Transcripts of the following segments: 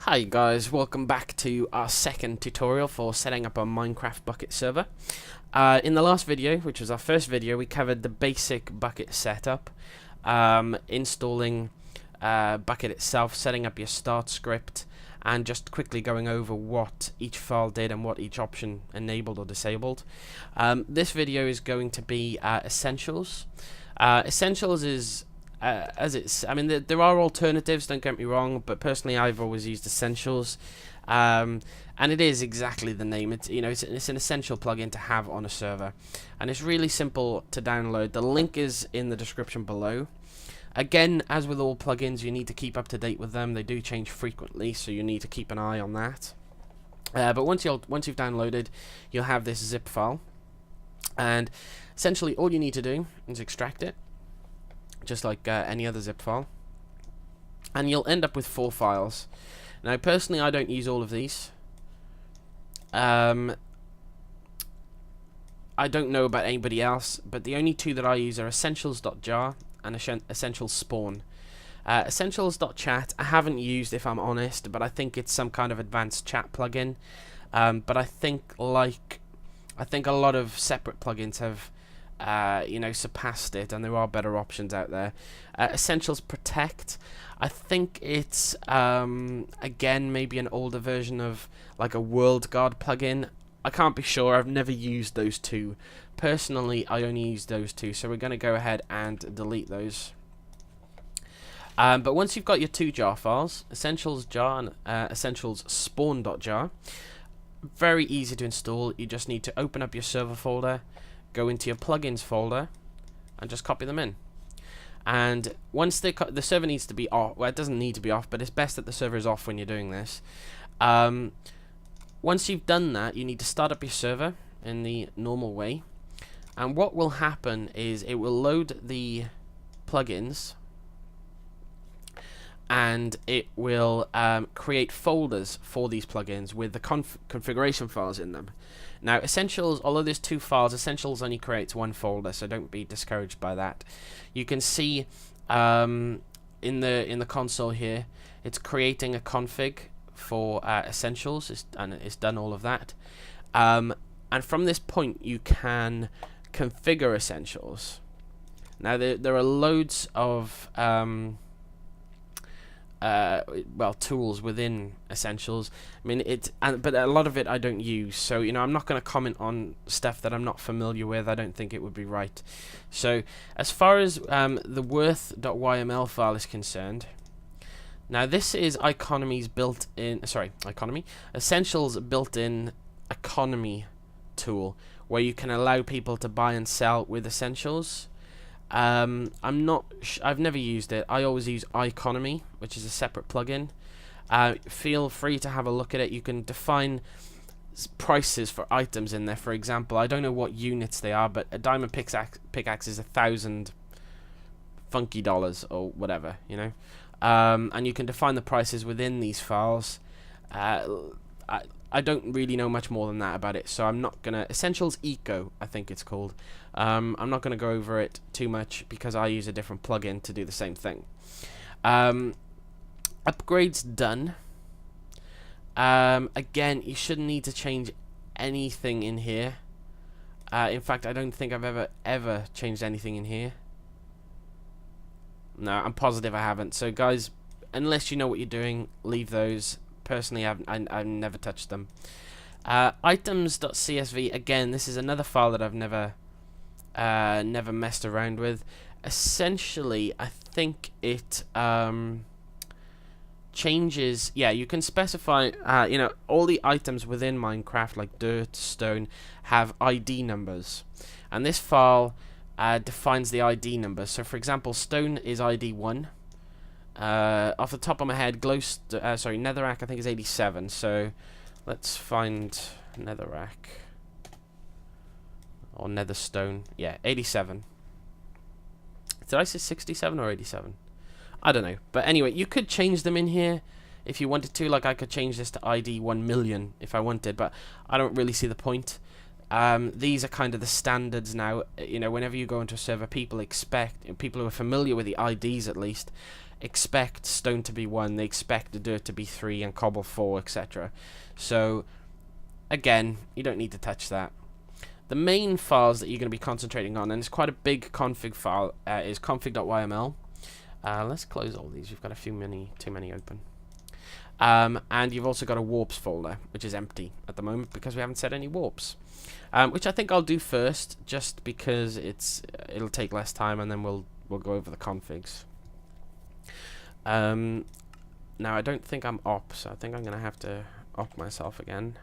Hi guys, welcome back to our second tutorial for setting up a Minecraft Bukkit server. In the last video, which was our first video, we covered the basic Bukkit setup, installing Bukkit itself, setting up your start script, and just quickly going over what each file did and what each option enabled or disabled. This video is going to be Essentials. Essentials is I mean, there are alternatives, don't get me wrong, but personally I've always used Essentials, and it is exactly the name. It's it's an essential plugin to have on a server, and it's really simple to download. The link is in the description below. Again, as with all plugins, you need to keep up to date with them. They do change frequently, so you need to keep an eye on that. But once you've downloaded, you'll have this zip file, and essentially all you need to do is extract it, just like any other zip file, and you'll end up with 4 files. Now personally I don't use all of these. I don't know about anybody else, but the only 2 that I use are essentials.jar and essentials spawn. Essentials.chat I haven't used, if I'm honest, but I think it's some kind of advanced chat plugin. But I think a lot of separate plugins have surpassed it, and there are better options out there. Essentials Protect, I think it's again maybe an older version of like a World Guard plugin. I can't be sure, I've never used those 2. Personally, I only use those 2, so we're going to go ahead and delete those. But once you've got your 2 jar files, essentials jar and essentials spawn.jar, very easy to install. You just need to open up your server folder, go into your plugins folder, and just copy them in. And once the server needs to be off, well, it doesn't need to be off, but it's best that the server is off when you're doing this. Once you've done that, you need to start up your server in the normal way, and what will happen is it will load the plugins, and it will create folders for these plugins with the configuration files in them. Now Essentials, although there's 2 files, Essentials only creates 1 folder, so don't be discouraged by that. You can see in the console here, it's creating a config for Essentials, and it's done all of that. And from this point you can configure Essentials. Now there are loads of tools within Essentials. I mean, but a lot of it I don't use, so I'm not going to comment on stuff that I'm not familiar with. I don't think it would be right. So as far as the worth.yml file is concerned, now this is Essentials built-in economy tool, where you can allow people to buy and sell with Essentials. I've never used it. I always use iConomy, which is a separate plugin. Feel free to have a look at it. You can define prices for items in there. For example, I don't know what units they are, but a diamond pickaxe is 1,000 funky dollars or whatever, and you can define the prices within these files. I don't really know much more than that about it, so I'm not gonna. Essentials Eco, I think it's called. I'm not gonna go over it too much because I use a different plugin to do the same thing. Upgrades done. Again, you shouldn't need to change anything in here. In fact, I don't think I've ever changed anything in here. No, I'm positive I haven't. So guys, unless you know what you're doing, leave those. Personally, I've never touched them. Items.csv, again, this is another file that I've never messed around with. Essentially, I think it changes. Yeah, you can specify. All the items within Minecraft, like dirt, stone, have ID numbers, and this file defines the ID number. So, for example, stone is ID 1. Off the top of my head, netherrack I think is 87. So let's find netherrack or netherstone. Yeah, 87. Did I say 67 or 87? I don't know. But anyway, you could change them in here if you wanted to. Like I could change this to ID 1 million if I wanted, but I don't really see the point. These are kind of the standards now. You know, whenever you go into a server, people who are familiar with the IDs at least, expect stone to be 1, they expect the dirt to be 3, and cobble 4, etc. So, again, you don't need to touch that. The main files that you're going to be concentrating on, and it's quite a big config file, is config.yml. Let's close all these. We've got too many open. And you've also got a warps folder, which is empty at the moment because we haven't set any warps. Which I think I'll do first, just because it'll take less time, and then we'll go over the configs. Now I don't think I'm op, so I think I'm gonna have to op myself again.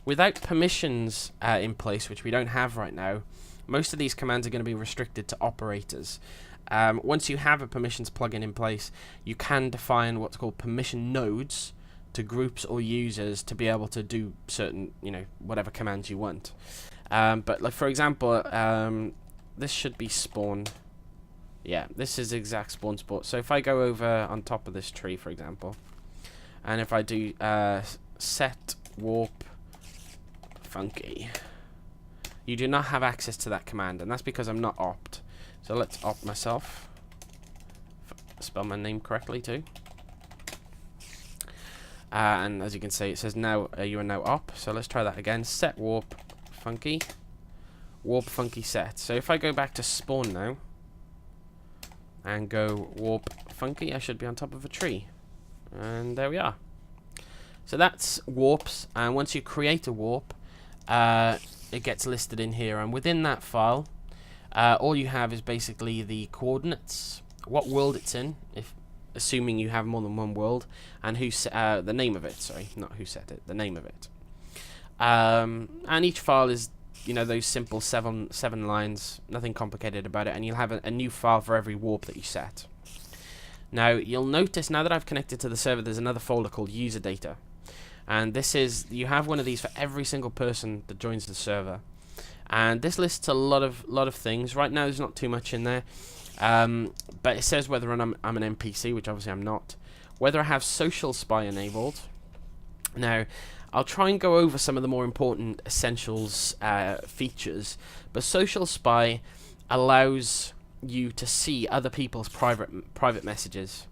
Without permissions in place, which we don't have right now, most of these commands are going to be restricted to operators. Once you have a permissions plugin in place, you can define what's called permission nodes to groups or users to be able to do certain, whatever commands you want. But like for example, this should be spawn. Yeah, this is exact spawn spot. So if I go over on top of this tree, for example, and if I do set warp funky, you do not have access to that command, and that's because I'm not opt. So let's opt myself. Spell my name correctly too. And as you can see, it says now you are now op. So let's try that again. Set warp funky set. So if I go back to spawn now and go warp funky, I should be on top of a tree, and there we are. So that's warps, and once you create a warp, it gets listed in here, and within that file, all you have is basically the coordinates, what world it's in, assuming you have more than one world, and the name of it. Sorry, not who set it, the name of it. And each file is, those simple seven lines, nothing complicated about it, and you'll have a new file for every warp that you set. Now you'll notice, now that I've connected to the server, there's another folder called user data. And you have one of these for every single person that joins the server, and this lists a lot of things. Right now, there's not too much in there, but it says whether I'm an NPC, which obviously I'm not. Whether I have social spy enabled. Now, I'll try and go over some of the more important essentials features, but social spy allows you to see other people's private messages.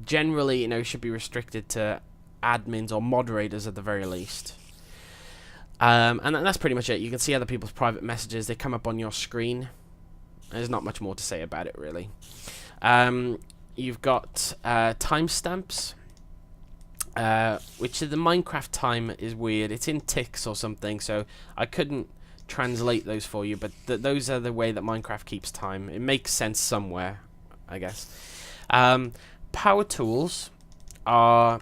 Generally, it should be restricted to admins or moderators at the very least. And that's pretty much it. You can see other people's private messages. They come up on your screen. There's not much more to say about it, really. You've got timestamps, which the Minecraft time is weird. It's in ticks or something, so I couldn't translate those for you, but those are the way that Minecraft keeps time. It makes sense somewhere, I guess. Power tools are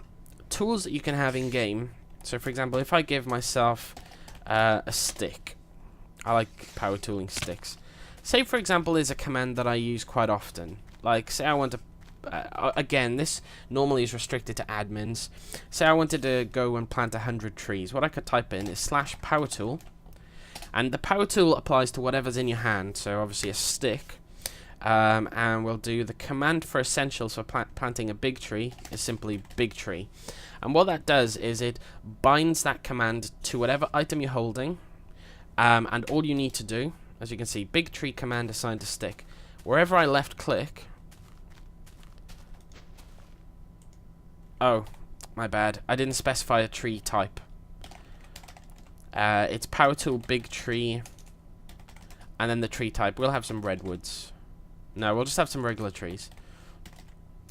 tools that you can have in game. So for example, if I give myself a stick, I like power tooling sticks. Say for example there's a command that I use quite often, like say I want to again, this normally is restricted to admins. Say I wanted to go and plant 100 trees. What I could type in is /power tool, and the power tool applies to whatever's in your hand, so obviously a stick. And we'll do the command for essentials for planting a big tree is simply big tree, and what that does is it binds that command to whatever item you're holding, and all you need to do, as you can see, big tree command assigned to stick. Wherever I left click, oh my bad, I didn't specify a tree type. It's power tool big tree, and then the tree type. We'll have some redwoods. No, we'll just have some regular trees.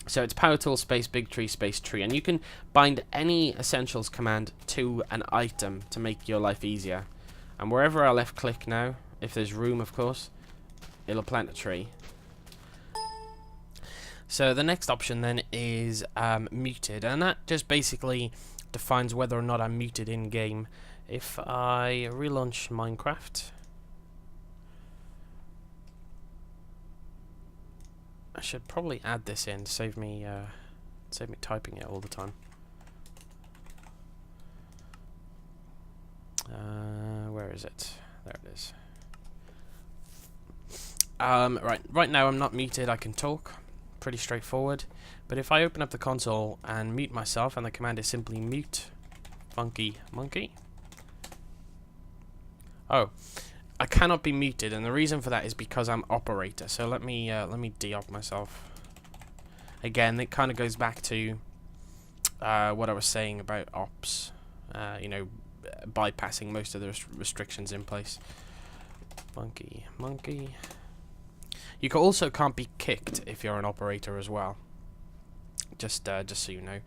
So it's power tool space big tree space tree, and you can bind any essentials command to an item to make your life easier. And wherever I left click now, if there's room of course, it'll plant a tree. So the next option then is muted, and that just basically defines whether or not I'm muted in game. If I relaunch Minecraft, I should probably add this in, save me typing it all the time. Where is it? There it is. Right now I'm not muted, I can talk. Pretty straightforward. But if I open up the console and mute myself, and the command is simply mute phunkeymonkeh, Oh, I cannot be muted, and the reason for that is because I'm operator. So let me de-op myself. Again, it kind of goes back to what I was saying about ops. You know, bypassing most of the restrictions in place. Phunkeymonkeh. You also can't be kicked if you're an operator as well. Just so you know.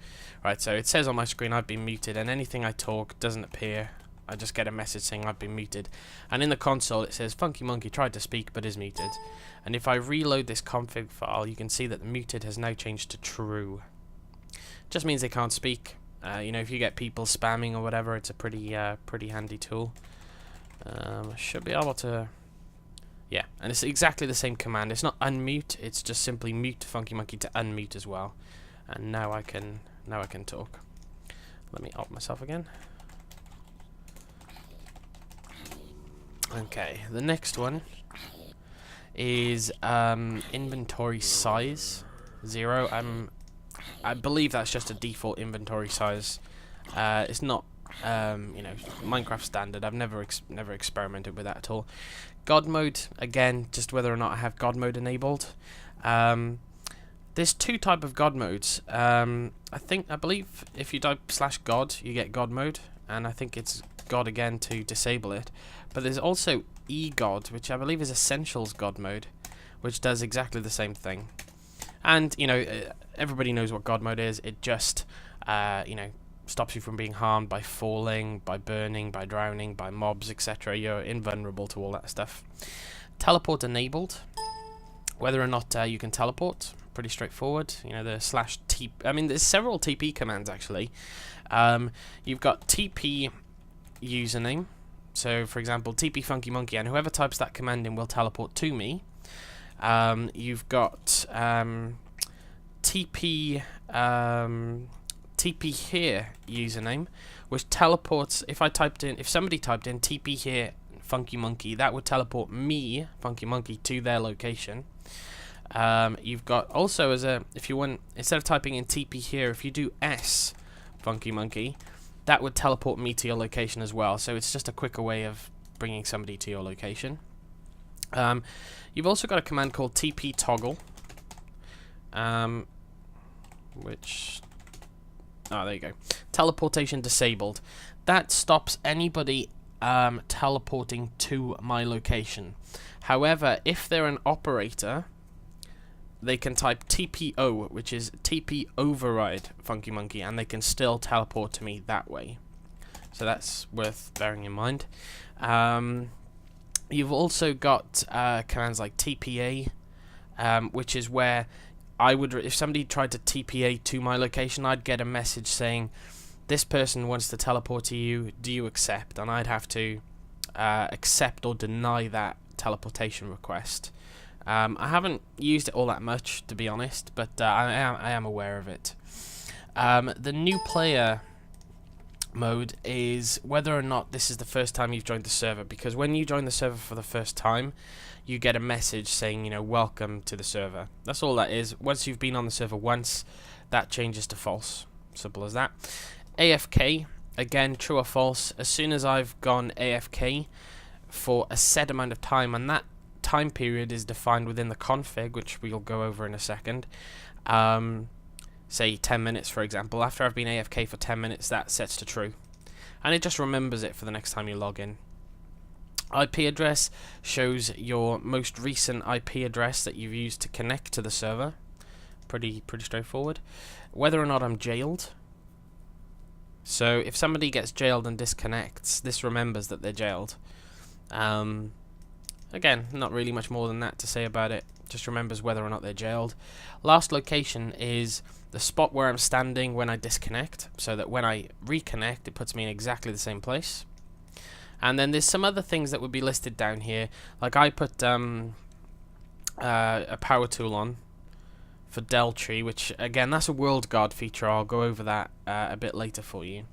Right, so it says on my screen I've been muted, and anything I talk doesn't appear. I just get a message saying I've been muted. And in the console it says phunkeymonkeh tried to speak but is muted. And if I reload this config file, you can see that the muted has now changed to true. Just means they can't speak. You know, if you get people spamming or whatever, it's a pretty handy tool. Should be able to... Yeah, and it's exactly the same command. It's not unmute, it's just simply mute phunkeymonkeh to unmute as well. And now I can talk. Let me op myself again. Okay, the next one is inventory size 0. I believe that's just a default inventory size. It's not you know, Minecraft standard. I've never experimented with that at all. God mode, again, just whether or not I have God mode enabled. There's two type of God modes. I believe if you type /God, you get God mode, and I think it's God again to disable it. But there's also eGod, which I believe is Essentials God mode, which does exactly the same thing. And you know, everybody knows what God mode is. It just you know, stops you from being harmed by falling, by burning, by drowning, by mobs, etc. You're invulnerable to all that stuff. Teleport enabled. Whether or not you can teleport, pretty straightforward. You know, the /TP. I mean, there's several TP commands actually. You've got TP username. So, for example, TP phunkeymonkeh, and whoever types that command in will teleport to me. You've got TP here username, which teleports. If somebody typed in TP here phunkeymonkeh, that would teleport me, phunkeymonkeh, to their location. You've got also if you want, instead of typing in TP here, if you do S phunkeymonkeh, that would teleport me to your location as well. So it's just a quicker way of bringing somebody to your location. You've also got a command called TP toggle, which, oh, there you go. Teleportation disabled. That stops anybody teleporting to my location. However, if they're an operator, they can type TPO, which is TP override phunkeymonkeh, and they can still teleport to me that way. So that's worth bearing in mind. You've also got commands like TPA, which is where I would, if somebody tried to TPA to my location, I'd get a message saying, this person wants to teleport to you, do you accept? And I'd have to accept or deny that teleportation request. I haven't used it all that much, to be honest, but I am aware of it. The new player mode is whether or not this is the first time you've joined the server, because when you join the server for the first time, you get a message saying, you know, welcome to the server. That's all that is. Once you've been on the server once, that changes to false. Simple as that. AFK, again, true or false. As soon as I've gone AFK for a set amount of time, and that time period is defined within the config, which we'll go over in a second. Say 10 minutes, for example. After I've been AFK for 10 minutes, that sets to true. And it just remembers it for the next time you log in. IP address shows your most recent IP address that you've used to connect to the server. Pretty straightforward. Whether or not I'm jailed. So if somebody gets jailed and disconnects, this remembers that they're jailed. Again, not really much more than that to say about it. Just remembers whether or not they're jailed. Last location is the spot where I'm standing when I disconnect, so that when I reconnect, it puts me in exactly the same place. And then there's some other things that would be listed down here. Like I put a power tool on for Deltree, which again, that's a world guard feature. I'll go over that a bit later for you.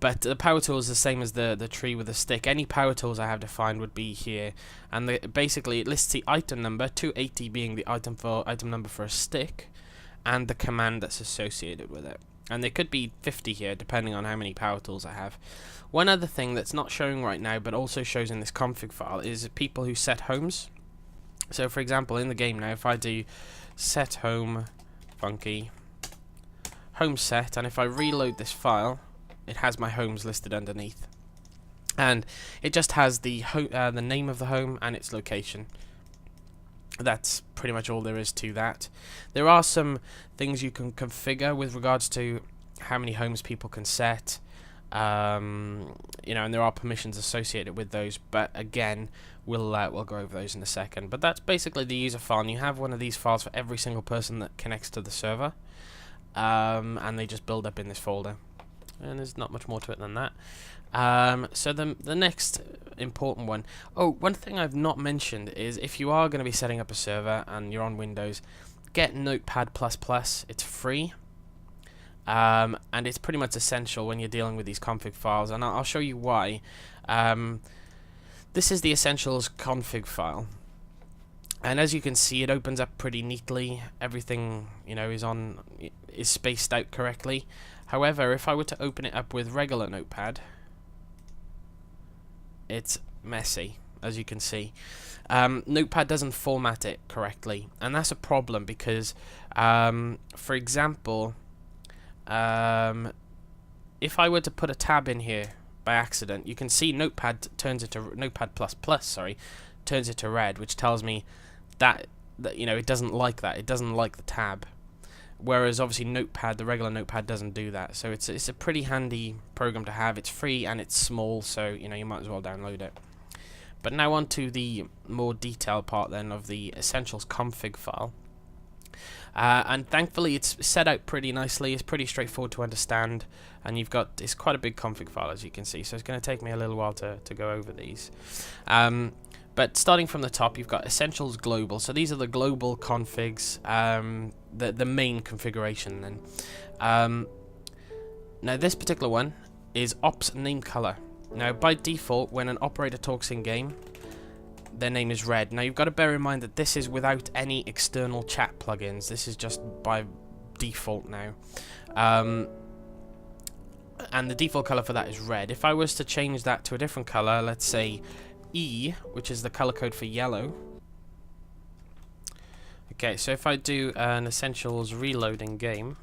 But the power tool is the same as the tree with a stick. Any power tools I have defined would be here, and basically it lists the item number, 280 being the item number for a stick, and the command that's associated with it. And there could be 50 here, depending on how many power tools I have. One other thing that's not showing right now, but also shows in this config file, is people who set homes. So, for example, in the game now, if I do set home funky home set, and if I reload this file, it has my homes listed underneath. And it just has the name of the home and its location. That's pretty much all there is to that. There are some things you can configure with regards to how many homes people can set, you know, and there are permissions associated with those. But again, we'll go over those in a second. But that's basically the user file, and you have one of these files for every single person that connects to the server, and they just build up in this folder. And there's not much more to it than that. So the next important one. Oh, one thing I've not mentioned is if you are going to be setting up a server and you're on Windows, get Notepad++. It's free. And it's pretty much essential when you're dealing with these config files, and I'll show you why. This is the essentials config file. And as you can see, it opens up pretty neatly. Everything, you know, is spaced out correctly. However, if I were to open it up with regular Notepad, it's messy, as you can see. Notepad doesn't format it correctly, and that's a problem because, for example, if I were to put a tab in here by accident, you can see Notepad turns it to Notepad++, sorry, turns it to red, which tells me that you know, it doesn't like that. It doesn't like the tab. Whereas obviously Notepad, the regular Notepad, doesn't do that. So it's a pretty handy program to have. It's free and it's small, so you know, you might as well download it. But now on to the more detailed part then of the essentials config file. And thankfully it's set out pretty nicely. It's pretty straightforward to understand, and it's quite a big config file, as you can see. So it's going to take me a little while to go over these. But starting from the top, you've got Essentials Global. So these are the global configs, the main configuration then. Now this particular one is ops name color. Now by default, when an operator talks in game, their name is red. Now you've got to bear in mind that this is without any external chat plugins. This is just by default now. And the default color for that is red. If I was to change that to a different color, let's say E, which is the color code for yellow. Okay, so if I do an Essentials reloading game,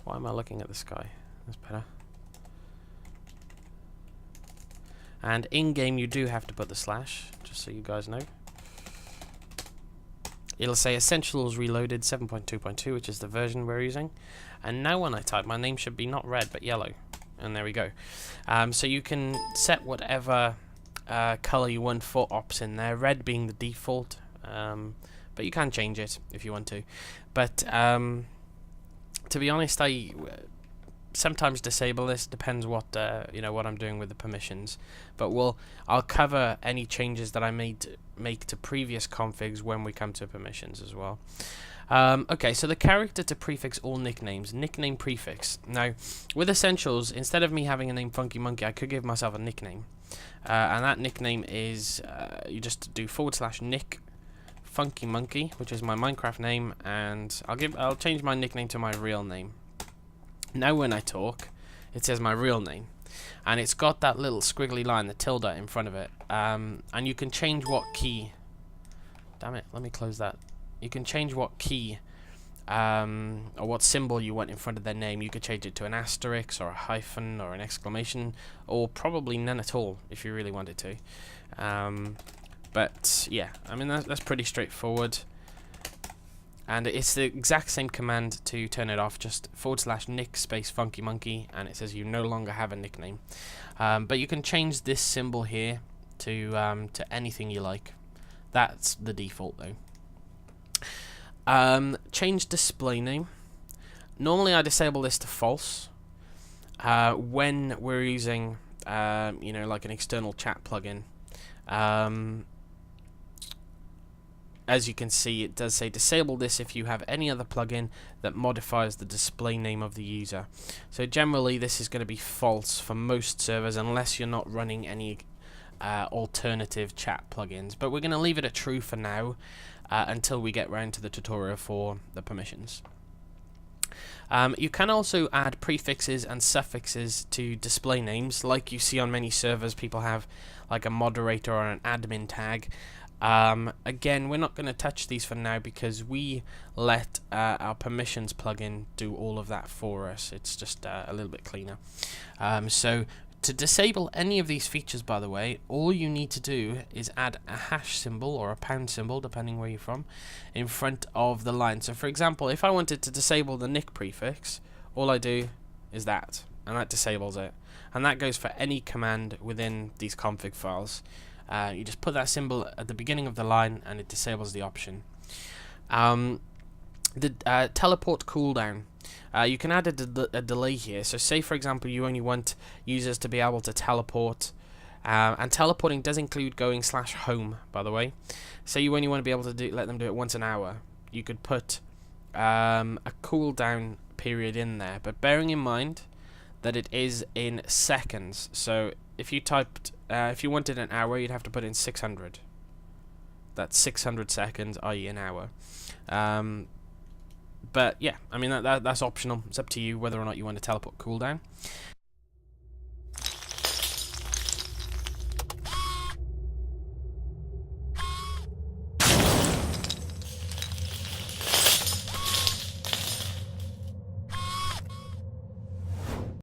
why am I looking at the sky? That's better. And in game, you do have to put the slash, just so you guys know. It'll say Essentials Reloaded 7.2.2, which is the version we're using. And now when I type, my name should be not red but yellow. And there we go. So you can set whatever color you want for ops in there, red being the default, but you can change it if you want to. But to be honest, I sometimes disable this. Depends what you know, what I'm doing with the permissions. But I'll cover any changes that I make to previous configs when we come to permissions as well. Okay, so the character to prefix all nicknames, nickname prefix. Now, with Essentials, instead of me having a name phunkeymonkeh, I could give myself a nickname. And that nickname is, you just do /nick phunkeymonkeh, which is my Minecraft name, and I'll change my nickname to my real name. Now when I talk, it says my real name. And it's got that little squiggly line, the tilde in front of it. And you can change what key. Damn it, let me close that. You can change what key or what symbol you want in front of their name. You could change it to an asterisk or a hyphen or an exclamation, or probably none at all if you really wanted to. But yeah, I mean that's pretty straightforward. And it's the exact same command to turn it off, just /nick space phunkeymonkeh, and it says you no longer have a nickname. But you can change this symbol here to anything you like. That's the default though. Change display name. Normally I disable this to false when we're using you know, like an external chat plugin. As you can see, it does say disable this if you have any other plugin that modifies the display name of the user. So generally this is going to be false for most servers unless you're not running any alternative chat plugins. But we're going to leave it at true for now until we get round to the tutorial for the permissions. You can also add prefixes and suffixes to display names, like you see on many servers. People have like a moderator or an admin tag. Again, we're not going to touch these for now because we let our permissions plugin do all of that for us. It's just a little bit cleaner. So to disable any of these features, by the way, all you need to do is add a hash symbol or a pound symbol, depending where you're from, in front of the line. So for example, if I wanted to disable the nick prefix, all I do is that, and that disables it. And that goes for any command within these config files. You just put that symbol at the beginning of the line and it disables the option. The teleport cooldown. You can add a delay here. So say for example you only want users to be able to teleport, and teleporting does include going /home, by the way. Say you only want to be able to let them do it once an hour. You could put a cooldown period in there, but bearing in mind that it is in seconds. So if you typed, if you wanted an hour, you'd have to put in 600. That's 600 seconds, i.e. an hour. But yeah, I mean that's optional. It's up to you whether or not you want to teleport cooldown.